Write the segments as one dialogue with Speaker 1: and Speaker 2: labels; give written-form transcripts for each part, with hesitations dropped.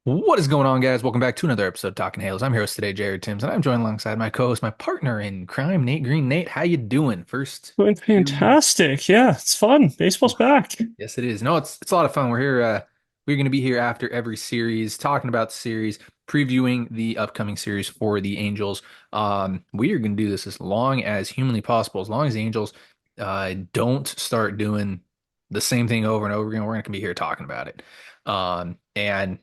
Speaker 1: What is going on, guys? Welcome back to another episode of Talking Halos. I'm your host today, Jared Timms, and I'm joined alongside my co-host, my partner in crime, Nate Green. Nate, how you doing? First
Speaker 2: Doing
Speaker 1: series.
Speaker 2: fantastic. Yeah, it's fun. Baseball's back.
Speaker 1: Yes, it is. No, it's a lot of fun. We're here. We're going to be here after every series, talking about the series, previewing the upcoming series for the Angels. We are going to do this as long as humanly possible, as long as the Angels don't start doing the same thing over and over again. We're going to be here talking about it. And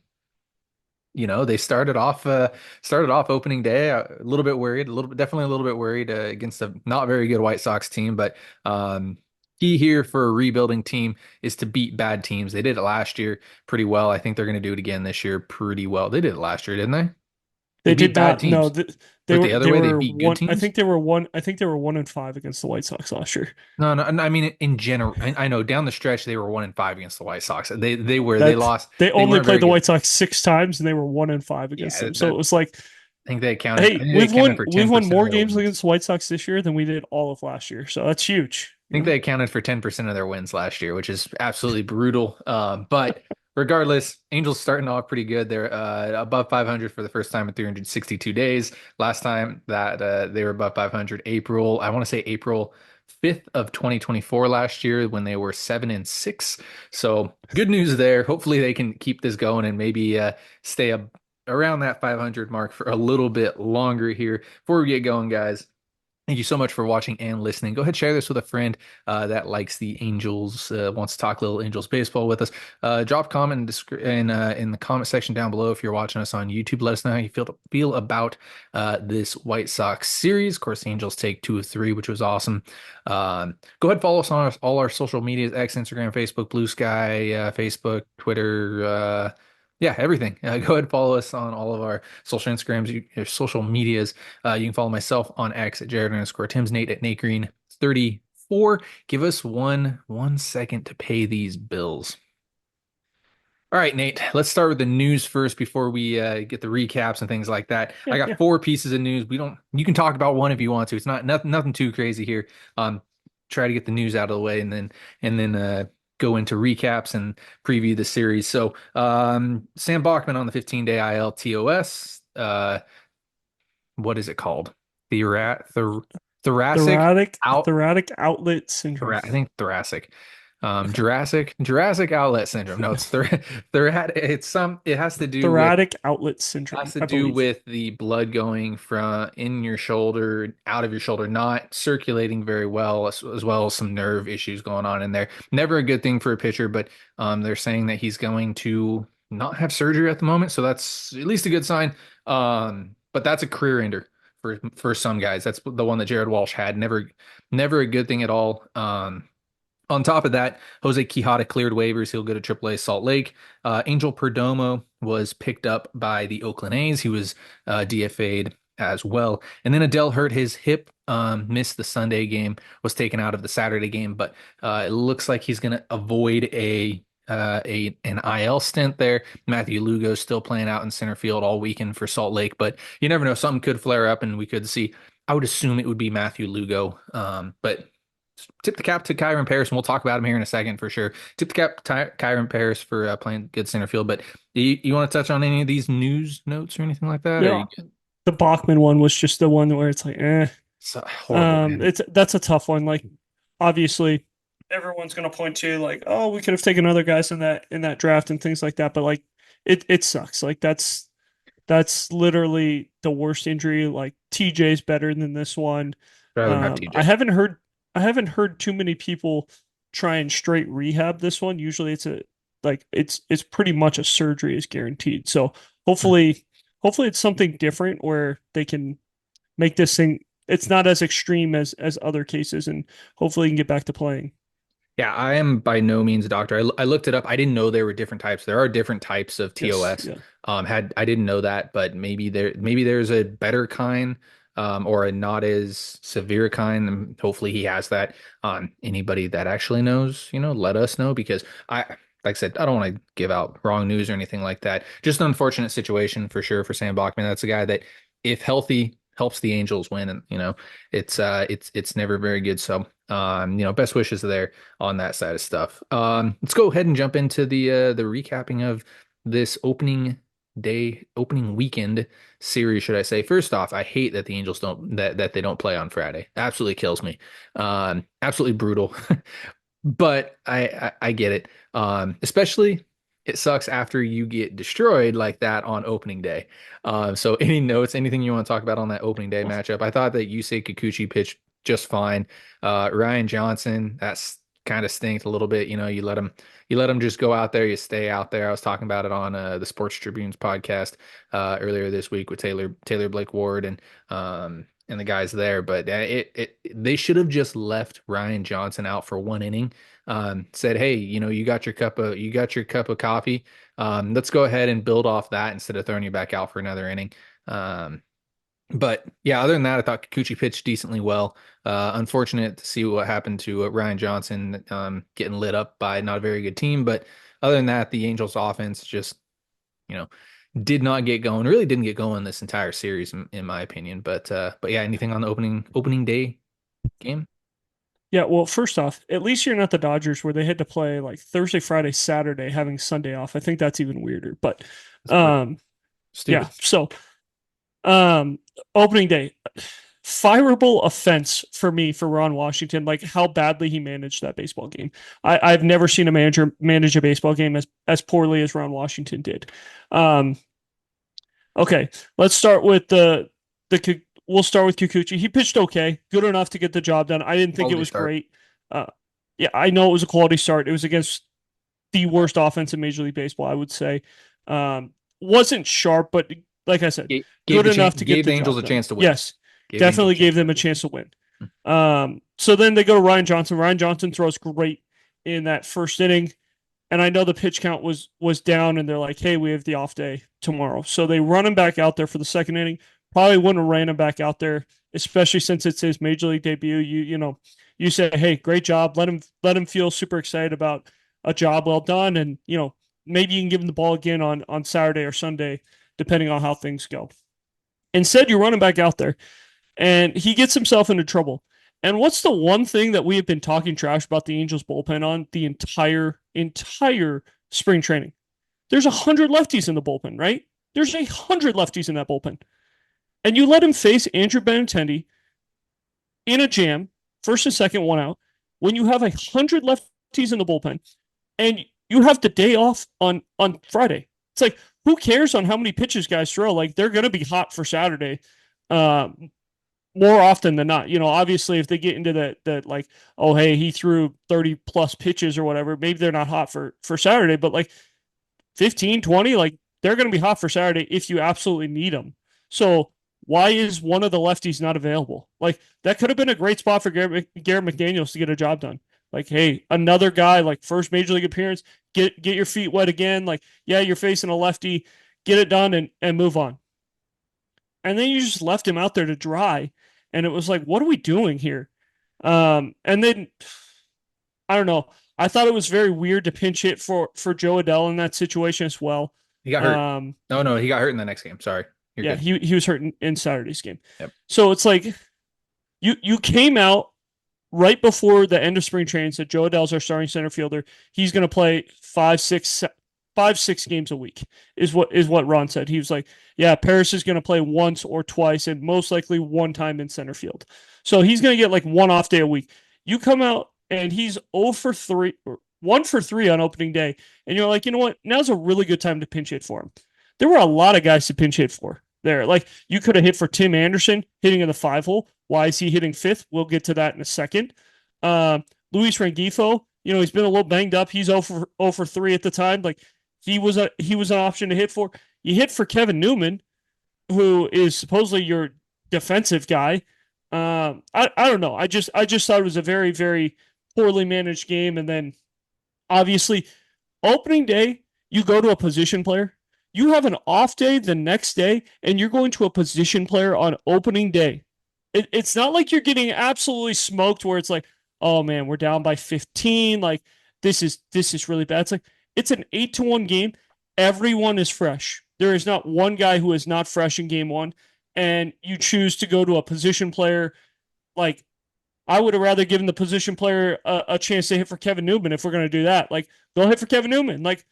Speaker 1: they started off opening day a little bit worried, a little bit definitely a little bit worried against a not very good White Sox team, but key here for a rebuilding team is to beat bad teams. They did it last year pretty well. I think they're going to do it again this year pretty well. They did it last year, didn't they? They
Speaker 2: They
Speaker 1: beat
Speaker 2: did
Speaker 1: bad
Speaker 2: not. No,
Speaker 1: teams.
Speaker 2: they
Speaker 1: But
Speaker 2: were
Speaker 1: the other
Speaker 2: they
Speaker 1: way, they
Speaker 2: were
Speaker 1: beat good
Speaker 2: one. I
Speaker 1: teams.
Speaker 2: think they were one. I think they were 1-5 against the White Sox last year.
Speaker 1: No, no, I mean in general. I know down the stretch they were 1-5 against the White Sox. They
Speaker 2: That
Speaker 1: lost.
Speaker 2: they
Speaker 1: They
Speaker 2: only
Speaker 1: weren't
Speaker 2: played
Speaker 1: very
Speaker 2: the
Speaker 1: good.
Speaker 2: White Sox 6 times and they were 1-5 against
Speaker 1: Yeah,
Speaker 2: them. So
Speaker 1: that
Speaker 2: it was like,
Speaker 1: I think they accounted. I
Speaker 2: hey,
Speaker 1: think they accounted for
Speaker 2: we've won
Speaker 1: 10% of
Speaker 2: more
Speaker 1: their
Speaker 2: games
Speaker 1: wins.
Speaker 2: against the White Sox this year than we did all of last year. So that's huge.
Speaker 1: I think they accounted for 10% of their wins last year, which is absolutely brutal. But regardless, Angels starting off pretty good. They're above 500 for the first time in 362 days. Last time that they were above 500, I want to say April 5th of 2024 last year when they were 7-6. So good news there. Hopefully they can keep this going and maybe stay around that 500 mark for a little bit longer here. Before we get going, guys. Thank you so much for watching and listening. Go ahead, share this with a friend that likes the Angels, wants to talk little Angels baseball with us. Drop a comment in the comment section down below if you're watching us on YouTube. Let us know how you feel about this White Sox series. Of course, the Angels take 2 of 3, which was awesome. Go ahead, follow us on all our social medias: X, Instagram, Facebook, Blue Sky, Facebook, Twitter. Yeah, everything. Go ahead and follow us on all of our social medias. You can follow myself on X at Jared_Timms, Nate at Nate Green 34. Give us one second to pay these bills. All right, Nate, let's start with the news first before we get the recaps and things like that.
Speaker 2: Yeah,
Speaker 1: I got
Speaker 2: yeah.
Speaker 1: 4 pieces of news. You can talk about one if you want to. It's nothing too crazy here. Try to get the news out of the way and then go into recaps and preview the series. So, Sam Bachman on the 15-day IL TOS. What is it called? Thoracic out.
Speaker 2: Thoracic outlet syndrome.
Speaker 1: I think thoracic. Jurassic outlet syndrome. No, it's it's it has to do with
Speaker 2: Thoracic outlet syndrome, I believe.
Speaker 1: the blood going from in your shoulder out of your shoulder, not circulating very well, as well as some nerve issues going on in there. Never a good thing for a pitcher, but they're saying that he's going to not have surgery at the moment, so that's at least a good sign. But that's a career ender for some guys. That's the one that Jared Walsh had. Never a good thing at all. On top of that, Jose Quijada cleared waivers. He'll go to AAA Salt Lake. Angel Perdomo was picked up by the Oakland A's. He was DFA'd as well. And then Adele hurt his hip, missed the Sunday game, was taken out of the Saturday game, but it looks like he's going to avoid an IL stint there. Matthew Lugo still playing out in center field all weekend for Salt Lake, but you never know. Something could flare up, and we could see. I would assume it would be Matthew Lugo, but tip the cap to Kyron Paris, and we'll talk about him here in a second for sure. Tip the cap to Kyron Paris for playing good center field. But you want to touch on any of these news notes or anything like that? Or are
Speaker 2: Yeah,
Speaker 1: you good?
Speaker 2: the Bachman one was just the one where it's like, eh.
Speaker 1: It's horrible, man.
Speaker 2: It's that's a tough one. Like, obviously, everyone's gonna point to like, oh, we could have taken other guys in that draft and things like that. But like, it sucks. Like that's literally the worst injury. Like TJ's better than this one.
Speaker 1: I'd rather have
Speaker 2: I
Speaker 1: TJ.
Speaker 2: haven't heard too many people try and straight rehab this one. Usually it's pretty much a surgery is guaranteed. So hopefully hopefully it's something different where they can make this thing it's not as extreme as other cases and hopefully you can get back to playing.
Speaker 1: Yeah, I am by no means a doctor. I looked it up. I didn't know there were different types. There are different types of
Speaker 2: Yes,
Speaker 1: TOS.
Speaker 2: yeah.
Speaker 1: I didn't know that, but maybe there's a better kind, or a not as severe kind. And hopefully he has that. Anybody that actually knows, let us know because like I said, I don't want to give out wrong news or anything like that. Just an unfortunate situation for sure for Sam Bachman. That's a guy that, if healthy, helps the Angels win, and it's never very good. So, best wishes there on that side of stuff. Let's go ahead and jump into the recapping of this opening opening weekend series, should I say. First off, I hate that the Angels don't that they don't play on Friday. Absolutely kills me. Absolutely brutal. But I get it. Especially it sucks after you get destroyed like that on opening day. So any notes, anything you want to talk about on that opening day matchup? I thought that Yusei Kikuchi pitched just fine. Ryan Johnson, that's kind of stinked a little bit. You let him just go out there, you stay out there. I was talking about it on the Sports Tribune's podcast earlier this week with Taylor Blake Ward and the guys there. But they should have just left Ryan Johnson out for one inning. Said, hey, you got your cup of coffee. Let's go ahead and build off that instead of throwing you back out for another inning. But yeah, other than that, I thought Kikuchi pitched decently well. Unfortunate to see what happened to Ryan Johnson getting lit up by not a very good team. But other than that, the Angels offense just, you know, did not get going. Really didn't get going this entire series, in my opinion. But yeah, anything on the opening day game?
Speaker 2: Yeah, well, first off, at least you're not the Dodgers where they had to play like Thursday, Friday, Saturday, having Sunday off. I think that's even weirder. But
Speaker 1: That's pretty
Speaker 2: yeah,
Speaker 1: stupid.
Speaker 2: so um opening day, fireable offense for me for Ron Washington, like how badly he managed that baseball game. I've never seen a manager manage a baseball game as poorly as Ron Washington did. Um, okay, let's start with the we'll start with Kikuchi. He pitched okay, good enough to get the job done. I didn't think it
Speaker 1: Quality
Speaker 2: was
Speaker 1: start.
Speaker 2: great. Uh, yeah, I know it was a quality start. It was against the worst offense in Major League Baseball, I would say. Wasn't sharp, but like I said,
Speaker 1: Gave
Speaker 2: good
Speaker 1: the
Speaker 2: enough to get
Speaker 1: gave
Speaker 2: the
Speaker 1: the Angels
Speaker 2: job
Speaker 1: a
Speaker 2: done.
Speaker 1: chance to win.
Speaker 2: Yes,
Speaker 1: Gave the Angels
Speaker 2: definitely
Speaker 1: a chance
Speaker 2: gave
Speaker 1: to
Speaker 2: them
Speaker 1: win.
Speaker 2: a chance to win. So then they go to Ryan Johnson. Ryan Johnson throws great in that first inning, and I know the pitch count was down, and they're like, "Hey, we have the off day tomorrow." So they run him back out there for the second inning. Probably wouldn't have ran him back out there, especially since it's his major league debut. You say, "Hey, great job." Let him feel super excited about a job well done, and maybe you can give him the ball again on Saturday or Sunday, depending on how things go. Instead, you run him back out there, and he gets himself into trouble. And what's the one thing that we have been talking trash about the Angels bullpen on the entire spring training? There's 100 lefties in the bullpen, right? There's 100 lefties in that bullpen, and you let him face Andrew Benintendi in a jam, first and second, one out. When you have 100 lefties in the bullpen, and you have the day off on Friday, it's like who cares on how many pitches guys throw? Like they're gonna be hot for Saturday. More often than not. Obviously if they get into that like, oh hey, he threw 30 plus pitches or whatever, maybe they're not hot for Saturday, but like 15, 20, like they're going to be hot for Saturday if you absolutely need them. So why is one of the lefties not available? Like that could have been a great spot for Garrett McDaniels to get a job done. Like, hey, another guy, like first major league appearance, get your feet wet again. Like, yeah, you're facing a lefty, get it done and move on. And then you just left him out there to dry. And it was like, what are we doing here? And then I don't know. I thought it was very weird to pinch hit for Jo Adell in that situation as well.
Speaker 1: He got hurt.
Speaker 2: Um,
Speaker 1: Oh no, he got hurt in the next game. Sorry. You're
Speaker 2: yeah,
Speaker 1: good.
Speaker 2: he was hurt in Saturday's game.
Speaker 1: Yep.
Speaker 2: So it's like you came out right before the end of spring training, said Jo Adell's our starting center fielder. He's going to play 5, 6 games a week is what Ron said. He was like, yeah, Paris is going to play once or twice and most likely one time in center field. So he's going to get like one off day a week. You come out and he's 0 for 3, or 1 for 3 on opening day. And you're like, you know what? Now's a really good time to pinch hit for him. There were a lot of guys to pinch hit for there. Like you could have hit for Tim Anderson hitting in the 5 hole. Why is he hitting fifth? We'll get to that in a second. Luis Rengifo, he's been a little banged up. He's 0 for 3 at the time. Like he was an option to hit for. You hit for Kevin Newman, who is supposedly your defensive guy. I don't know. I just thought it was a very, very poorly managed game. And then obviously opening day, you go to a position player. You have an off day the next day, and you're going to a position player on opening day. It's not like you're getting absolutely smoked where it's like, oh man, we're down by 15. Like this is really bad. It's an 8-1 game. Everyone is fresh. There is not one guy who is not fresh in game one. And you choose to go to a position player. Like I would have rather given the position player a chance to hit for Kevin Newman if we're going to do that. Like they'll hit for Kevin Newman. Like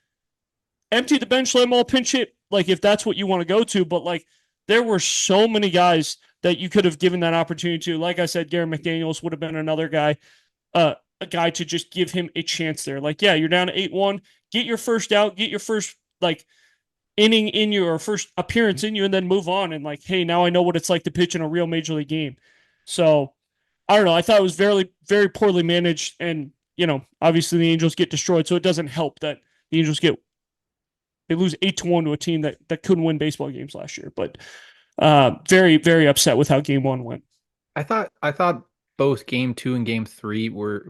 Speaker 2: empty the bench, let them all pinch hit, like if that's what you want to go to. But like there were so many guys that you could have given that opportunity to. Like I said, Gary McDaniels would have been another guy, a guy to just give him a chance there. Like, yeah, you're down to 8-1, get your first out, get your first like inning in you or first appearance in you, and then move on. And like, hey, now I know what it's like to pitch in a real major league game. So I don't know. I thought it was very, very poorly managed, and obviously the Angels get destroyed, so it doesn't help that the Angels they lose 8-1 to a team that couldn't win baseball games last year. But very, very upset with how game one went.
Speaker 1: I thought both game two and game three were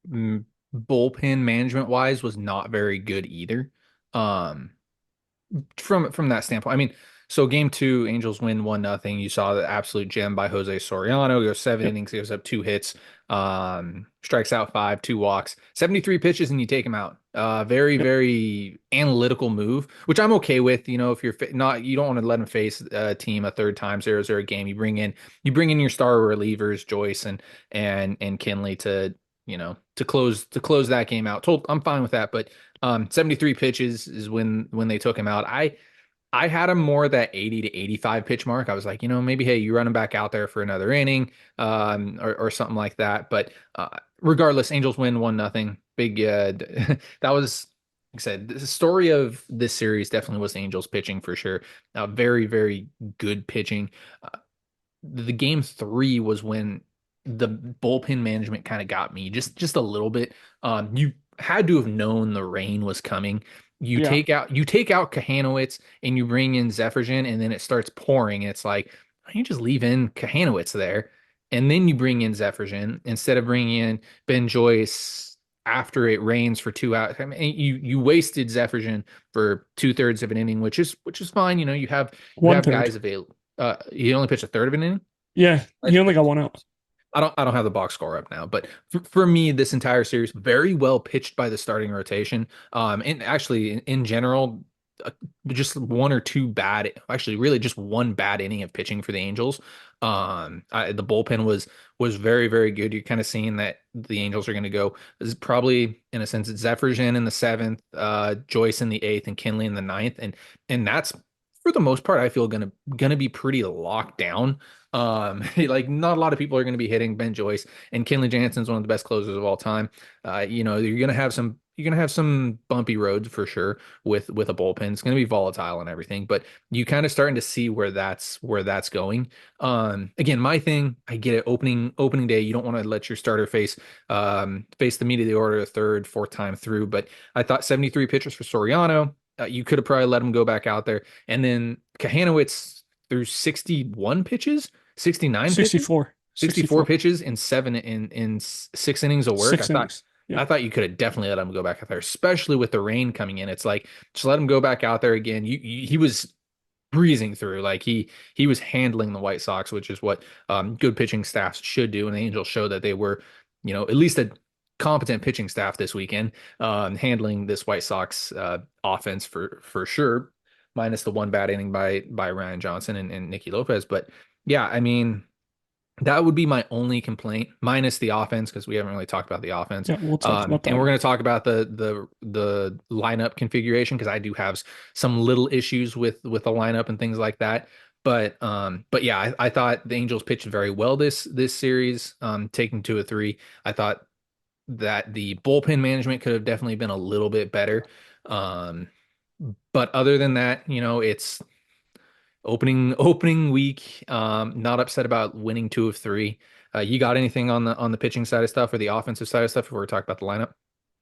Speaker 1: bullpen management wise was not very good either. Um, from that standpoint. I mean, so game two, Angels win 1-0. You saw the absolute gem by Jose Soriano. Goes seven
Speaker 2: Yep.
Speaker 1: innings, gives up 2 hits, strikes out five, 2 walks, 73 pitches, and you take him out. Very,
Speaker 2: Yep.
Speaker 1: very analytical move, which I'm okay with. If you're not, you don't want to let him face a team a third time 0-0 game. You bring in your star relievers, Joyce and Kinley to close that game out. I'm fine with that, but 73 pitches is when they took him out. I had him more that 80 to 85 pitch mark. I was like, maybe, hey, you run him back out there for another inning, or something like that. But regardless, Angels win 1-0. Big, that was, like I said, the story of this series definitely was the Angels pitching for sure. Very, very good pitching. The game three was when the bullpen management kind of got me just a little bit. You had to have known the rain was coming. You
Speaker 2: Yeah.
Speaker 1: take out Kahanowitz and you bring in Zephyrin, and then it starts pouring. It's like, why don't you just leave in Kahanowitz there, and then you bring in Zephyrin instead of bringing in Ben Joyce after it rains for 2 hours. I mean, you wasted Zephyrin for 2/3 of an inning, which is fine. You have
Speaker 2: 1/3.
Speaker 1: guys available. He only pitched a third of an inning.
Speaker 2: Yeah. He only got one out.
Speaker 1: I don't have the box score up now, but for me, this entire series very well pitched by the starting rotation. And actually, in general, uh, just one or two bad, actually, really just one bad inning of pitching for the Angels. The bullpen was very, very good. You're kind of seeing that the Angels are going to go. This is probably, in a sense, it's Zephyrin in the seventh, Joyce in the eighth, and Kinley in the ninth, and that's for the most part, I feel gonna be pretty locked down. Like not a lot of people are gonna be hitting Ben Joyce, and Kenley Jansen's one of the best closers of all time. You're gonna have some bumpy roads for sure with a bullpen. It's gonna be volatile and everything, but you kind of starting to see where that's going. Again, my thing, I get it. Opening day, you don't want to let your starter face the meat of the order a third, fourth time through. But I thought 73 pitches for Soriano. You could have probably let him go back out there. And then Kahanowitz threw 61 pitches, 69 pitches,
Speaker 2: 64.
Speaker 1: 64
Speaker 2: 64.
Speaker 1: pitches in 6 innings of work. I
Speaker 2: Six
Speaker 1: thought
Speaker 2: innings. Yeah.
Speaker 1: I thought you could have definitely let him go back out there, especially with the rain coming in. It's like just let him go back out there again. He was breezing through, like he was handling the White Sox, which is what good pitching staffs should do. And the Angels showed that they were, at least a competent pitching staff this weekend, handling this White Sox offense for sure, minus the one bad inning by Ryan Johnson and Nicky Lopez. But yeah, I mean, that would be my only complaint, minus the offense, because we haven't really talked about the offense.
Speaker 2: Yeah. We'll talk about
Speaker 1: And
Speaker 2: that.
Speaker 1: we're going to talk about the lineup configuration, because I do have some little issues with the lineup and things like that. But yeah, I thought the Angels pitched very well this series, taking 2 of 3. I thought that the bullpen management could have definitely been a little bit better. Um, but other than that, it's opening week. Not upset about winning 2 of 3. You got anything on the pitching side of stuff or the offensive side of stuff before we talk about the lineup?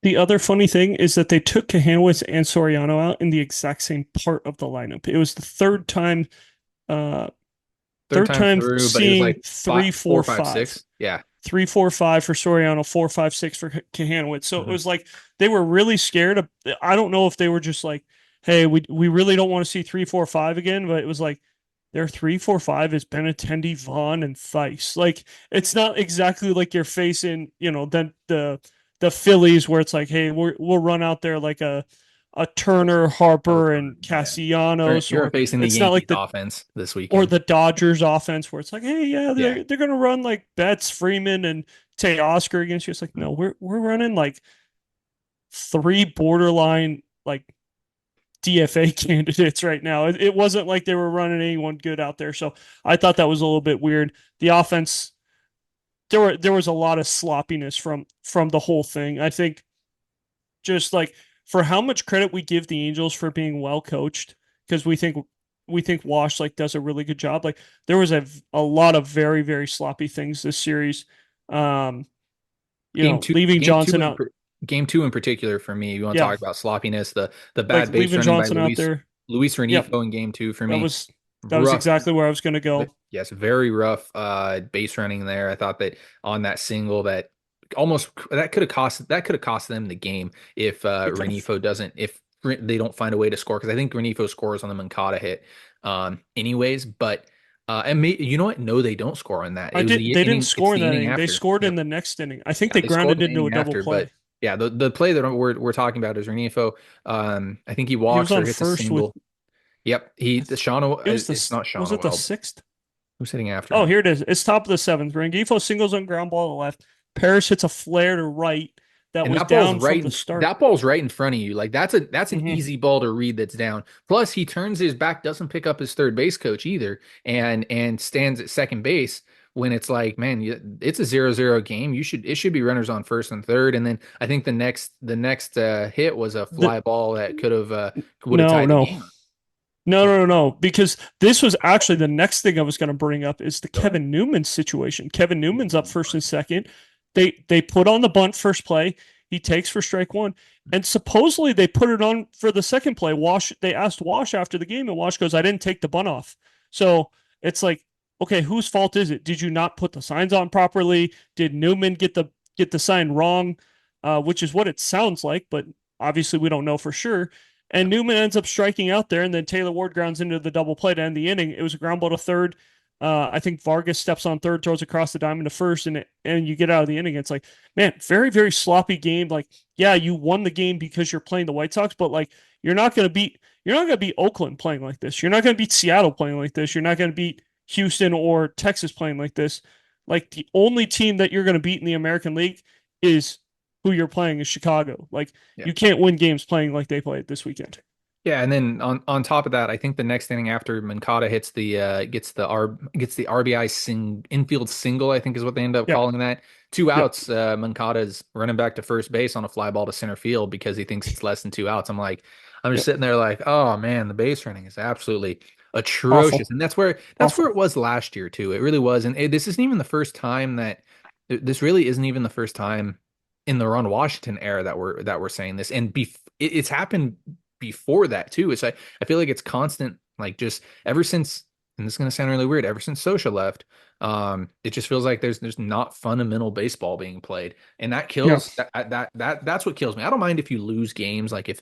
Speaker 2: The other funny thing is that they took Kahanowitz and Soriano out in the exact same part of the lineup. It was the uh,
Speaker 1: Third
Speaker 2: third
Speaker 1: time
Speaker 2: time
Speaker 1: through, but it was
Speaker 2: seeing
Speaker 1: like
Speaker 2: three,
Speaker 1: five, four,
Speaker 2: four,
Speaker 1: five,
Speaker 2: five.
Speaker 1: six. Yeah.
Speaker 2: 3-4-5 for Soriano, 4-5-6 for Kahanowitz. So it
Speaker 1: Mhm.
Speaker 2: was like they were really scared of. I don't know if they were just like, "Hey, we really don't want to see 3-4-5 again," but it was like their 3-4-5 is Benintendi, Vaughn, and Thice. Like it's not exactly like you're facing, then the Phillies where it's like, "Hey, we'll run out there like a Turner, Harper, and
Speaker 1: Yeah. You're,
Speaker 2: Castellanos,"
Speaker 1: you're
Speaker 2: or
Speaker 1: facing the
Speaker 2: it's not
Speaker 1: Yankees
Speaker 2: like
Speaker 1: offense this
Speaker 2: or
Speaker 1: weekend.
Speaker 2: the Dodgers offense where it's like, hey, yeah,
Speaker 1: Yeah.
Speaker 2: they're gonna run like Betts, Freeman, and Teoscar against you. It's like, no, we're running like three borderline like DFA candidates right now. It wasn't like they were running anyone good out there. So I thought that was a little bit weird. The offense, there was a lot of sloppiness from the whole thing. I think just like for how much credit we give the Angels for being well coached, because we think Wash like does a really good job. Like there was a lot of very, very sloppy things this series. Um,
Speaker 1: Game two,
Speaker 2: leaving
Speaker 1: game two
Speaker 2: Johnson
Speaker 1: in
Speaker 2: out.
Speaker 1: per- game two in particular for me. You want to
Speaker 2: Yeah,
Speaker 1: talk about sloppiness, the
Speaker 2: like
Speaker 1: bad base
Speaker 2: leaving
Speaker 1: running by
Speaker 2: Johnson out there.
Speaker 1: Luis
Speaker 2: Yep,
Speaker 1: Renifo in game two for
Speaker 2: that
Speaker 1: me.
Speaker 2: was that was
Speaker 1: Rough,
Speaker 2: exactly where I was going to go.
Speaker 1: yes, very rough base running there. I thought that on that single that almost that could have cost them the game if
Speaker 2: It could have.
Speaker 1: Renifo doesn't if they don't find a way to score because I think Renifo scores on the Mancada hit anyways, but you know what? No, they don't score on that.
Speaker 2: I
Speaker 1: It was
Speaker 2: did. They didn't
Speaker 1: it's
Speaker 2: score in
Speaker 1: the
Speaker 2: that
Speaker 1: inning
Speaker 2: inning. They
Speaker 1: after.
Speaker 2: scored in
Speaker 1: Yep.
Speaker 2: the next inning. I think
Speaker 1: Yeah,
Speaker 2: they
Speaker 1: they scored
Speaker 2: grounded
Speaker 1: in the
Speaker 2: into a
Speaker 1: inning
Speaker 2: double
Speaker 1: after, but
Speaker 2: play.
Speaker 1: yeah, the play that we're talking about is Renifo. I think he
Speaker 2: He was
Speaker 1: walks
Speaker 2: on
Speaker 1: or hits a
Speaker 2: first with.
Speaker 1: single. Yep, the Shauna.
Speaker 2: It was
Speaker 1: It's not
Speaker 2: Was
Speaker 1: Shauna
Speaker 2: it the
Speaker 1: Weld.
Speaker 2: sixth?
Speaker 1: Who's hitting after
Speaker 2: Oh,
Speaker 1: him?
Speaker 2: here it is. It's top of the seventh. Rengifo singles on ground ball to left. Paris hits a flare to right that
Speaker 1: And
Speaker 2: was down from the start.
Speaker 1: that ball's right in front of you. Like that's an
Speaker 2: Hmm.
Speaker 1: easy ball to read that's down. Plus he turns his back, doesn't pick up his third base coach either, and stands at second base when it's like, man, it's a 0-0 game. It should be runners on first and third. And then I think the next hit was a
Speaker 2: The,
Speaker 1: fly ball that would have
Speaker 2: no,
Speaker 1: tied the
Speaker 2: no,
Speaker 1: game.
Speaker 2: no,
Speaker 1: Oh,
Speaker 2: no, no. Because this was actually the next thing I was going to bring up is the
Speaker 1: really?
Speaker 2: Kevin Newman situation. Kevin Newman's up first and second. They put on the bunt first play. He takes for strike one, and supposedly they put it on for the second play. Wash. They asked Wash after the game, and Wash goes, "I didn't take the bunt off." So it's like, okay, whose fault is it? Did you not put the signs on properly? Did Newman get the sign wrong? Which is what it sounds like, but obviously we don't know for sure. And Newman ends up striking out there, and then Taylor Ward grounds into the double play to end the inning. It was a ground ball to third. I think Vargas steps on third, throws across the diamond to first, and you get out of the inning. It's like, man, very very sloppy game. Like, yeah, you won the game because you're playing the White Sox, but like you're not gonna beat Oakland playing like this. You're not gonna beat Seattle playing like this. You're not gonna beat Houston or Texas playing like this. Like the only team that you're gonna beat in the American League is who you're playing is Chicago. Like
Speaker 1: Yeah.
Speaker 2: you can't win games playing like they played this weekend.
Speaker 1: Yeah, and then on top of that, I think the next inning after Mancada hits gets the RBI infield single, I think is what they end up
Speaker 2: Yep.
Speaker 1: calling that. Two
Speaker 2: Yep.
Speaker 1: outs, Mancada's running back to first base on a fly ball to center field because he thinks it's less than two outs. I'm just
Speaker 2: Yep.
Speaker 1: sitting there like, oh man, the base running is absolutely atrocious,
Speaker 2: Awful.
Speaker 1: and that's where
Speaker 2: Awful.
Speaker 1: it was last year too. It really was, and this isn't even the first time that this really isn't even the first time in the Ron Washington era that we're saying this, and it's happened before that too. I feel like it's constant, like just ever since, and this is gonna sound really weird, ever since Sosha left, it just feels like there's not fundamental baseball being played, and that
Speaker 2: Yeah.
Speaker 1: kills that's what kills me. I don't mind if you lose games, like if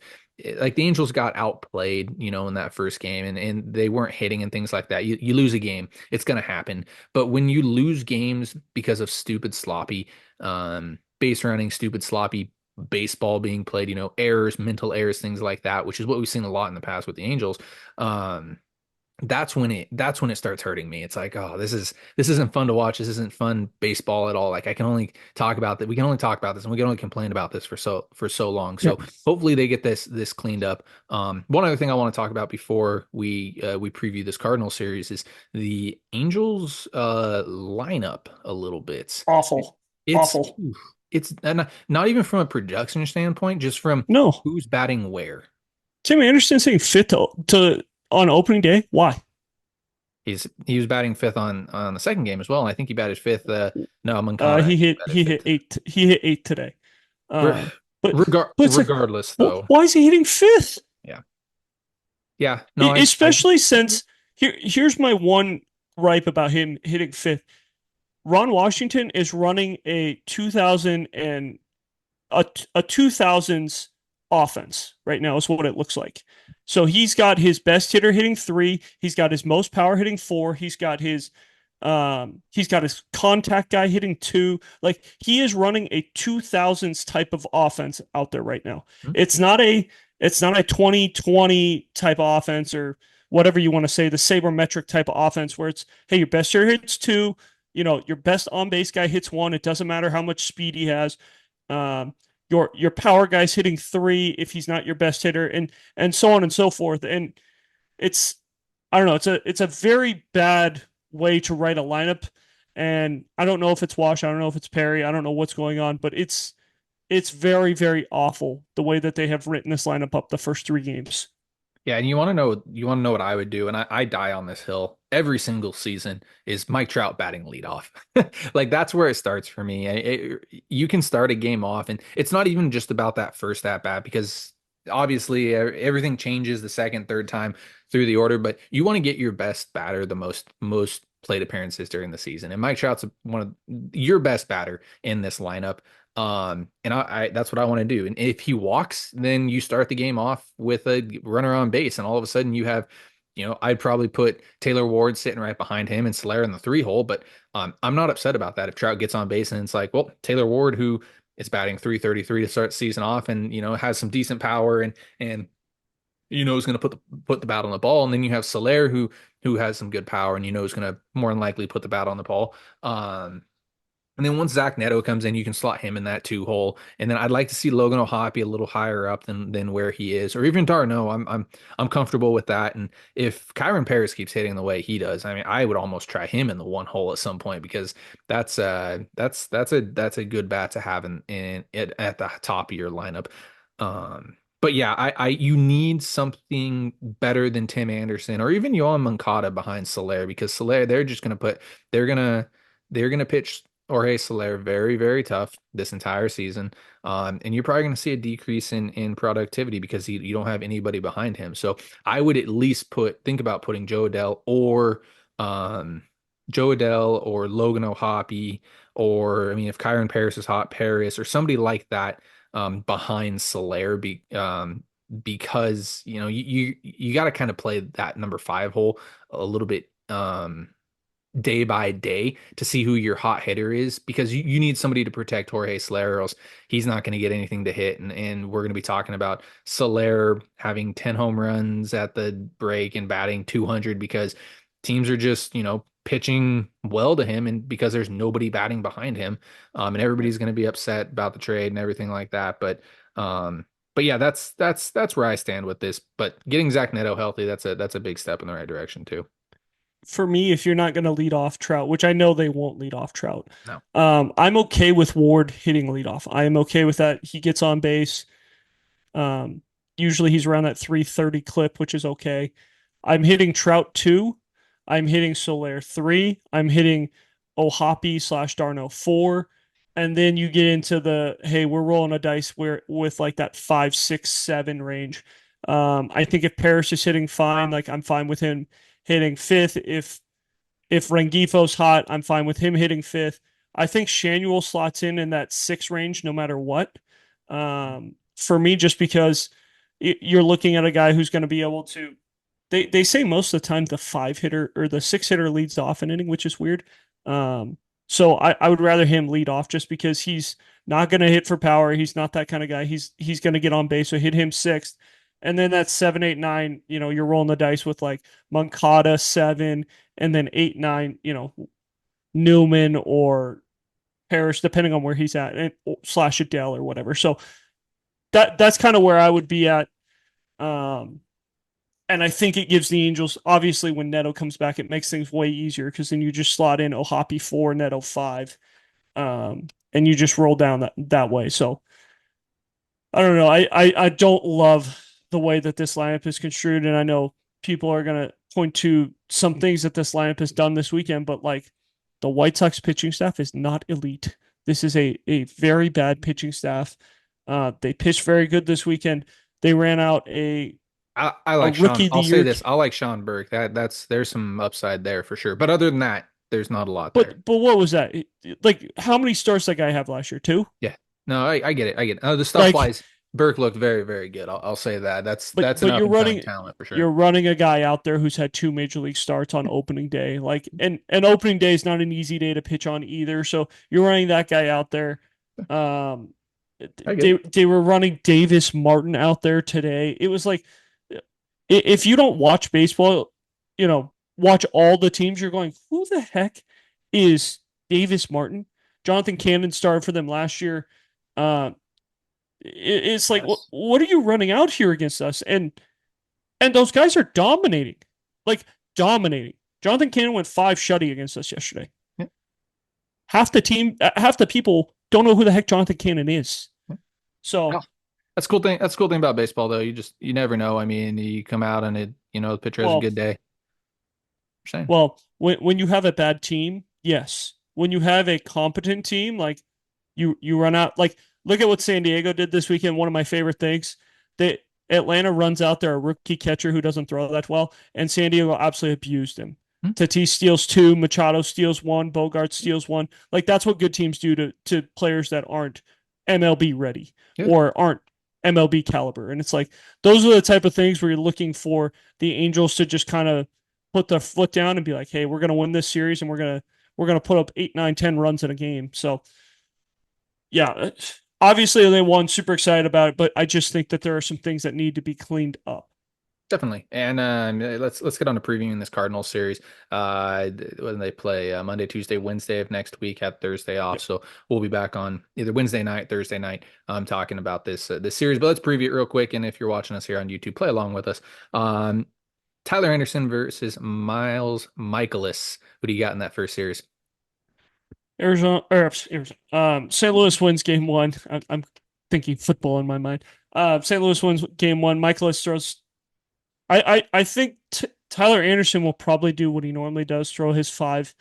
Speaker 1: like the Angels got outplayed, in that first game and they weren't hitting and things like that. You lose a game, it's gonna happen. But when you lose games because of stupid sloppy base running, stupid sloppy baseball being played, errors, mental errors, things like that, which is what we've seen a lot in the past with the Angels. Um, that's when it starts hurting me. It's like, oh, this isn't fun to watch. This isn't fun baseball at all. Like I can only talk about that. We can only talk about this and we can only complain about this for so long.
Speaker 2: Yeah.
Speaker 1: So hopefully they get this cleaned up. One other thing I want to talk about before we preview this Cardinal series is the Angels lineup a little bit.
Speaker 2: Awful.
Speaker 1: It's
Speaker 2: Awful.
Speaker 1: it's not even from a production standpoint, just from
Speaker 2: No.
Speaker 1: who's batting where.
Speaker 2: Tim Anderson saying fifth to on opening day. Why?
Speaker 1: He was batting fifth on the second game as well, and I think he batted fifth. No, Mancada I
Speaker 2: He
Speaker 1: think
Speaker 2: hit
Speaker 1: batted
Speaker 2: he
Speaker 1: fifth
Speaker 2: hit
Speaker 1: today.
Speaker 2: eight. He hit eight today.
Speaker 1: Re-
Speaker 2: But it's like,
Speaker 1: Regardless, though,
Speaker 2: why is he hitting fifth?
Speaker 1: yeah, yeah, no, I
Speaker 2: Especially since here's my one gripe about him hitting fifth. Ron Washington is running a 2000 and a 2000s offense right now is what it looks like. So he's got his best hitter hitting three. He's got his most power hitting four. He's got his contact guy hitting two. Like he is running a 2000s type of offense out there right now.
Speaker 1: Mhm.
Speaker 2: It's not a 2020 type of offense or whatever you want to say, the sabermetric type of offense where it's, hey, your best hitter hits two, your best on base guy hits one. It doesn't matter how much speed he has. Um, your power guy's hitting three if he's not your best hitter, and so on and so forth. And it's I don't know, it's a very bad way to write a lineup. And I don't know if it's Wash, I don't know if it's Perry, I don't know what's going on, but it's very, very awful the way that they have written this lineup up the first three games.
Speaker 1: Yeah, and you want to know what I would do, and I die on this hill every single season is Mike Trout batting leadoff. Like that's where it starts for me. You can start a game off, and it's not even just about that first at bat because obviously everything changes the second, third time through the order, but you want to get your best batter the most plate appearances during the season, and Mike Trout's one of your best batter in this lineup. And I that's what I want to do. And if he walks, then you start the game off with a runner on base, and all of a sudden you have, I'd probably put Taylor Ward sitting right behind him and Soler in the three hole. But I'm not upset about that if Trout gets on base and it's like, well, Taylor Ward, who is batting 333 to start the season off, and has some decent power and is going to put the bat on the ball, and then you have Soler who has some good power and is going to more than likely put the bat on the ball. And then once Zach Neto comes in, you can slot him in that two hole. And then I'd like to see Logan O'Hoppe a little higher up than where he is, or even d'Arnaud. I'm comfortable with that. And if Kyron Paris keeps hitting the way he does, I mean, I would almost try him in the one hole at some point because that's a good bat to have at the top of your lineup. But yeah, I you need something better than Tim Anderson or even Yohan Moncada behind Soler because Soler they're gonna pitch Jorge Soler very, very tough this entire season. And you're probably going to see a decrease in productivity because you don't have anybody behind him. So I would at least think about putting um, Joe Adell or Logan O'Hoppe, or I mean, if Kyron Paris is hot, Paris or somebody like that behind Soler because you got to kind of play that number five hole a little bit day by day to see who your hot hitter is because you need somebody to protect Jorge Soler or else he's not going to get anything to hit. And we're going to be talking about Soler having 10 home runs at the break and batting 200 because teams are just, pitching well to him and because there's nobody batting behind him. And everybody's going to be upset about the trade and everything like that. But yeah, that's where I stand with this. But getting Zach Neto healthy, that's a big step in the right direction too.
Speaker 2: For me, if you're not going to lead off Trout, which I know they won't lead off Trout,
Speaker 1: No.
Speaker 2: I'm okay with Ward hitting leadoff. I am okay with that. He gets on base. Um, Usually he's around that 330 clip, which is okay. I'm hitting Trout two. I'm hitting Soler three. I'm hitting O'Hoppe slash d'Arnaud four. And then you get into the hey, we're rolling a dice where with like that 5, 6, 7 range. I think if Paris is hitting fine, like I'm fine with him hitting fifth. If Rengifo's hot, I'm fine with him hitting fifth. I think Shanuel slots in that six range no matter what. For me, just because you're looking at a guy who's going to be able to. They say most of the time the five hitter or the six hitter leads off an inning, which is weird. So I would rather him lead off just because he's not going to hit for power. He's not that kind of guy. He's going to get on base. So hit him sixth. And then that's 7, 8, 9, you're rolling the dice with like Moncada 7, and then 8, 9, Newman or Parrish, depending on where he's at, and slash Adele or whatever. So that's kind of where I would be at. And I think it gives the Angels, obviously, when Neto comes back, it makes things way easier because then you just slot in O'Hoppe 4, Neto 5, and you just roll down that way. So I don't know. I don't love the way that this lineup is construed, and I know people are going to point to some things that this lineup has done this weekend, but like the White Sox pitching staff is not elite. This is a very bad pitching staff. They pitched very good this weekend. They ran out
Speaker 1: I like Sean.
Speaker 2: rookie of the
Speaker 1: I'll say
Speaker 2: year.
Speaker 1: this. I like Sean Burke. There's some upside there for sure. But other than that, there's not a lot there.
Speaker 2: But what was that? Like how many starts that guy have last year? Two?
Speaker 1: Yeah. No, I get it. I get it. The stuff
Speaker 2: Like
Speaker 1: wise, Burke looked very, very good. I'll say that. That's an
Speaker 2: but
Speaker 1: up and coming talent for sure.
Speaker 2: you're running a guy out there who's had two major league starts on opening day. Like and opening day is not an easy day to pitch on either. So you're running that guy out there. Um
Speaker 1: I get it.
Speaker 2: they were running Davis Martin out there today. It was like if you don't watch baseball, watch all the teams, you're going, who the heck is Davis Martin? Jonathan Cannon started for them last year. Uh, It's like,
Speaker 1: Yes.
Speaker 2: what are you running out here against us? And those guys are dominating, like dominating. Jonathan Cannon went 5 shutty against us yesterday.
Speaker 1: Yeah.
Speaker 2: Half the team, half the people don't know who the heck Jonathan Cannon is.
Speaker 1: Yeah.
Speaker 2: So,
Speaker 1: That's a cool thing. That's a cool thing about baseball, though. You never know. I mean, you come out and the pitcher has a
Speaker 2: well,
Speaker 1: good day. Same.
Speaker 2: when you have a bad team, yes. When you have a competent team, like you run out. Like, look at what San Diego did this weekend. One of my favorite things. They Atlanta runs out there a rookie catcher who doesn't throw that well, and San Diego absolutely abused him.
Speaker 1: Hmm?
Speaker 2: Tatis steals two, Machado steals one, Bogart steals one. Like, that's what good teams do to players that aren't MLB ready
Speaker 1: Yeah,
Speaker 2: or aren't MLB caliber. And it's like those are the type of things where you're looking for the Angels to just kind of put their foot down and be like, hey, we're gonna win this series and we're gonna put up 8, 9, 10 runs in a game. So yeah, obviously they won, super excited about it, but I just think that there are some things that need to be cleaned up.
Speaker 1: definitely. And let's get on to previewing this Cardinals series. When they play Monday, Tuesday, Wednesday of next week, had Thursday off,
Speaker 2: Yep.
Speaker 1: so we'll be back on either Wednesday night, Thursday night, talking about this series. But let's preview it real quick. And if you're watching us here on YouTube, play along with us. Tyler Anderson versus Miles Michaelis. Who do you got in that first series?
Speaker 2: St. Louis wins game one. I'm thinking football in my mind. St. Louis wins game one. Michaelis throws. I think Tyler Anderson will probably do what he normally does: throw his five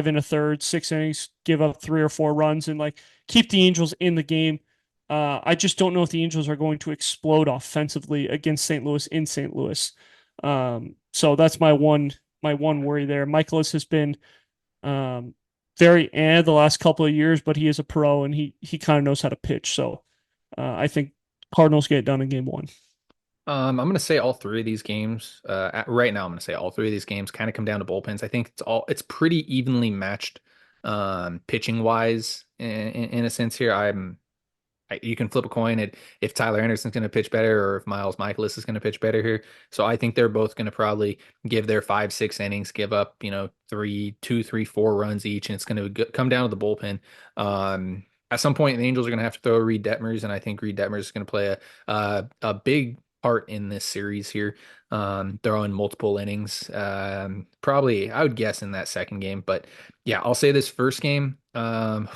Speaker 2: and a third, 6 innings, give up 3 or 4 runs, and like keep the Angels in the game. I just don't know if the Angels are going to explode offensively against St. Louis in St. Louis. So that's my one worry there. Michaelis has been um, very the last couple of years, but he is a pro and he kind of knows how to pitch. So I think Cardinals get it done in game one.
Speaker 1: I'm going to say all three of these games. Right now, I'm going to say all three of these games kind of come down to bullpens. I think it's pretty evenly matched, pitching wise in a sense here. You can flip a coin at if Tyler Anderson's going to pitch better or if Miles Michaelis is going to pitch better here. So I think they're both going to probably give their 5, 6 innings, give up, 4 runs each, and it's going to come down to the bullpen. At some point, the Angels are going to have to throw Reed Detmers, and I think Reed Detmers is going to play a big part in this series here. Throwing multiple innings, probably I would guess in that second game, but yeah, I'll say this first game. I'm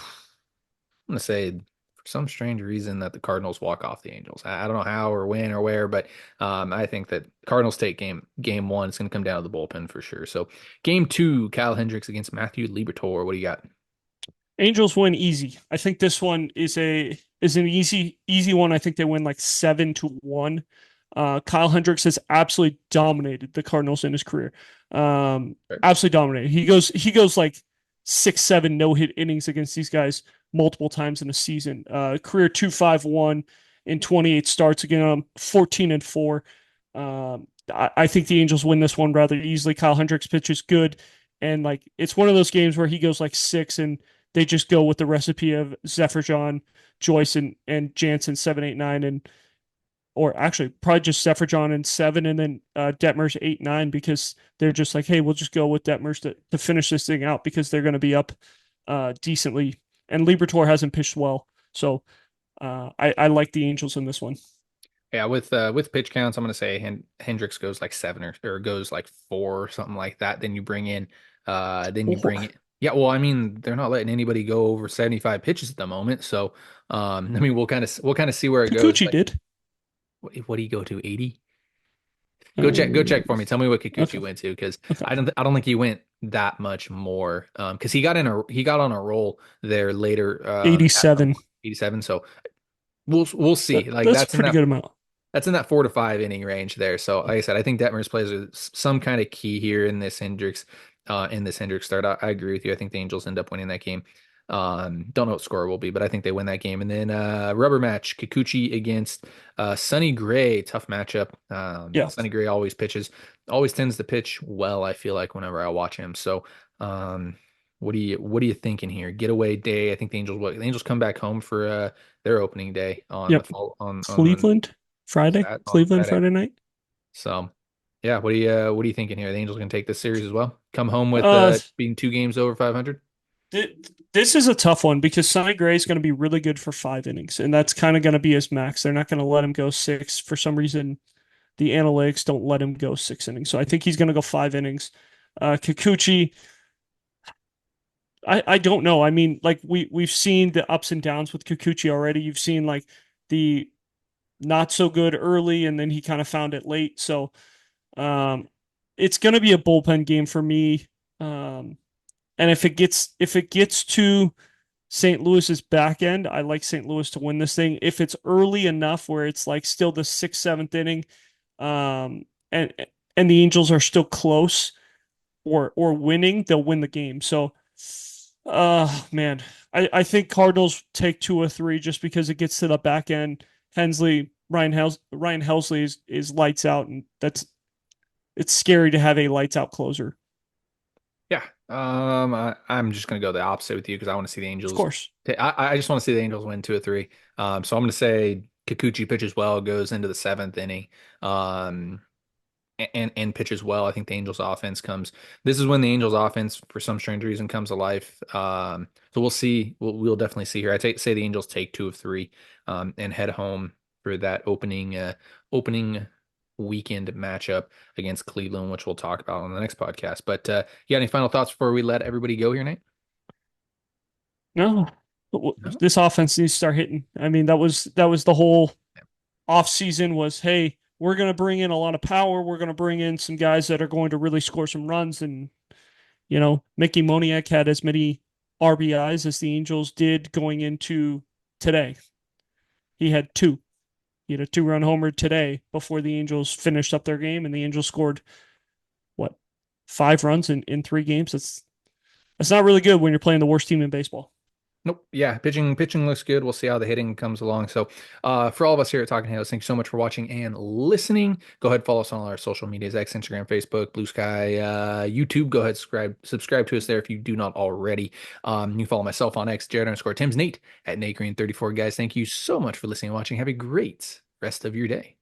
Speaker 1: gonna say for some strange reason that the Cardinals walk off the Angels. I don't know how or when or where, but I think that Cardinals take game one. It's gonna come down to the bullpen for sure. So game two, Kyle Hendricks against Matthew Liberatore. What do you got?
Speaker 2: Angels win easy. I think this one is an easy one. I think they win like 7-1. Kyle Hendricks has absolutely dominated the Cardinals in his career.
Speaker 1: Right.
Speaker 2: Absolutely dominated. He goes like 6, 7 no-hit innings against these guys multiple times in a season. Career 2.51 in 28 starts again. 14-4. I think the Angels win this one rather easily. Kyle Hendricks pitches good, and like it's one of those games where he goes like 6 and they just go with the recipe of Zephyr Joyce, and Jansen 7, 8, 9, and or actually probably just Zephyr and 7, and then Detmers 8, 9 because they're just like, hey, we'll just go with Detmers to finish this thing out because they're going to be up decently. And Liberatore hasn't pitched well, so I like the Angels in this one.
Speaker 1: Yeah, with pitch counts, I'm gonna say Hendricks goes like seven or goes like four or something like that. Then you bring it. Yeah, well, I mean, they're not letting anybody go over 75 pitches at the moment, so I mean, we'll kind of see where it goes.
Speaker 2: Kikuchi
Speaker 1: But
Speaker 2: did.
Speaker 1: what do you go to 80? Go check
Speaker 2: Uh,
Speaker 1: for me. Tell me what Kikuchi
Speaker 2: okay,
Speaker 1: went to because
Speaker 2: okay.
Speaker 1: I don't think he went that much more. Because he got on a roll there later. At some
Speaker 2: 87.
Speaker 1: point, 87. So we'll see. Like
Speaker 2: That's a pretty good amount.
Speaker 1: that's in that 4 to 5 inning range there. So like I said, I think Detmers plays some kind of key here in this Hendricks start. I agree with you. I think the Angels end up winning that game. Don't know what score will be, but I think they win that game. And then rubber match, Kikuchi against Sonny Gray. Tough matchup.
Speaker 2: Yeah.
Speaker 1: Sonny Gray always tends to pitch well, I feel like whenever I watch him. So what are you thinking here? Getaway day. I think the Angels come back home for their opening day on the
Speaker 2: Yep.
Speaker 1: fall on
Speaker 2: Cleveland Friday.
Speaker 1: on
Speaker 2: Cleveland
Speaker 1: Friday.
Speaker 2: Friday night.
Speaker 1: So, yeah, what are you thinking here? The Angels gonna take this series as well? Come home with
Speaker 2: Uh,
Speaker 1: being 2 games over 500?
Speaker 2: This is a tough one because Sonny Gray is going to be really good for 5 innings, and that's kind of going to be his max. They're not going to let him go six. For some reason, the analytics don't let him go 6 innings. So I think he's going to go 5 innings. Kikuchi, I don't know. I mean, like we've seen the ups and downs with Kikuchi already. You've seen like the not so good early, and then he kind of found it late. So um, it's going to be a bullpen game for me. Um, and if it gets to St. Louis's back end, I like St. Louis to win this thing. If it's early enough where it's like still the sixth, seventh inning, um, and and the Angels are still close or winning, they'll win the game. So, man, I think Cardinals take 2 or 3 just because it gets to the back end. Hensley, Ryan Helsley is lights out, and it's scary to have a lights out closer.
Speaker 1: Yeah. I'm just gonna go the opposite with you because I want to see the
Speaker 2: Of
Speaker 1: Angels.
Speaker 2: course.
Speaker 1: I just want to see the Angels win 2 or 3. So I'm gonna say Kikuchi pitches well, goes into the seventh inning. Um, and pitches well. I think the Angels offense comes. This is when the Angels offense, for some strange reason, comes to life. So we'll see. We'll definitely see here. Say the Angels take 2 of 3, and head home for that opening weekend matchup against Cleveland, which we'll talk about on the next podcast. But you got any final thoughts before we let everybody go here, Nate?
Speaker 2: No,
Speaker 1: No.
Speaker 2: this offense needs to start hitting. I mean, that was the whole off season was, hey, we're going to bring in a lot of power. We're going to bring in some guys that are going to really score some runs. And, Mickey Moniak had as many RBIs as the Angels did going into today. He had two. He had a 2-run homer today before the Angels finished up their game, and the Angels scored what 5 runs in 3 games. That's not really good when you're playing the worst team in baseball.
Speaker 1: Nope. Yeah, pitching looks good. We'll see how the hitting comes along. So, for all of us here at Talking Halos, thank you so much for watching and listening. Go ahead, follow us on all our social medias: X, Instagram, Facebook, Blue Sky, YouTube. Go ahead, subscribe to us there if you do not already. You can follow myself on X, Jared_Tim's, Nate at Nate Green 34. Guys, thank you so much for listening and watching. Have a great rest of your day.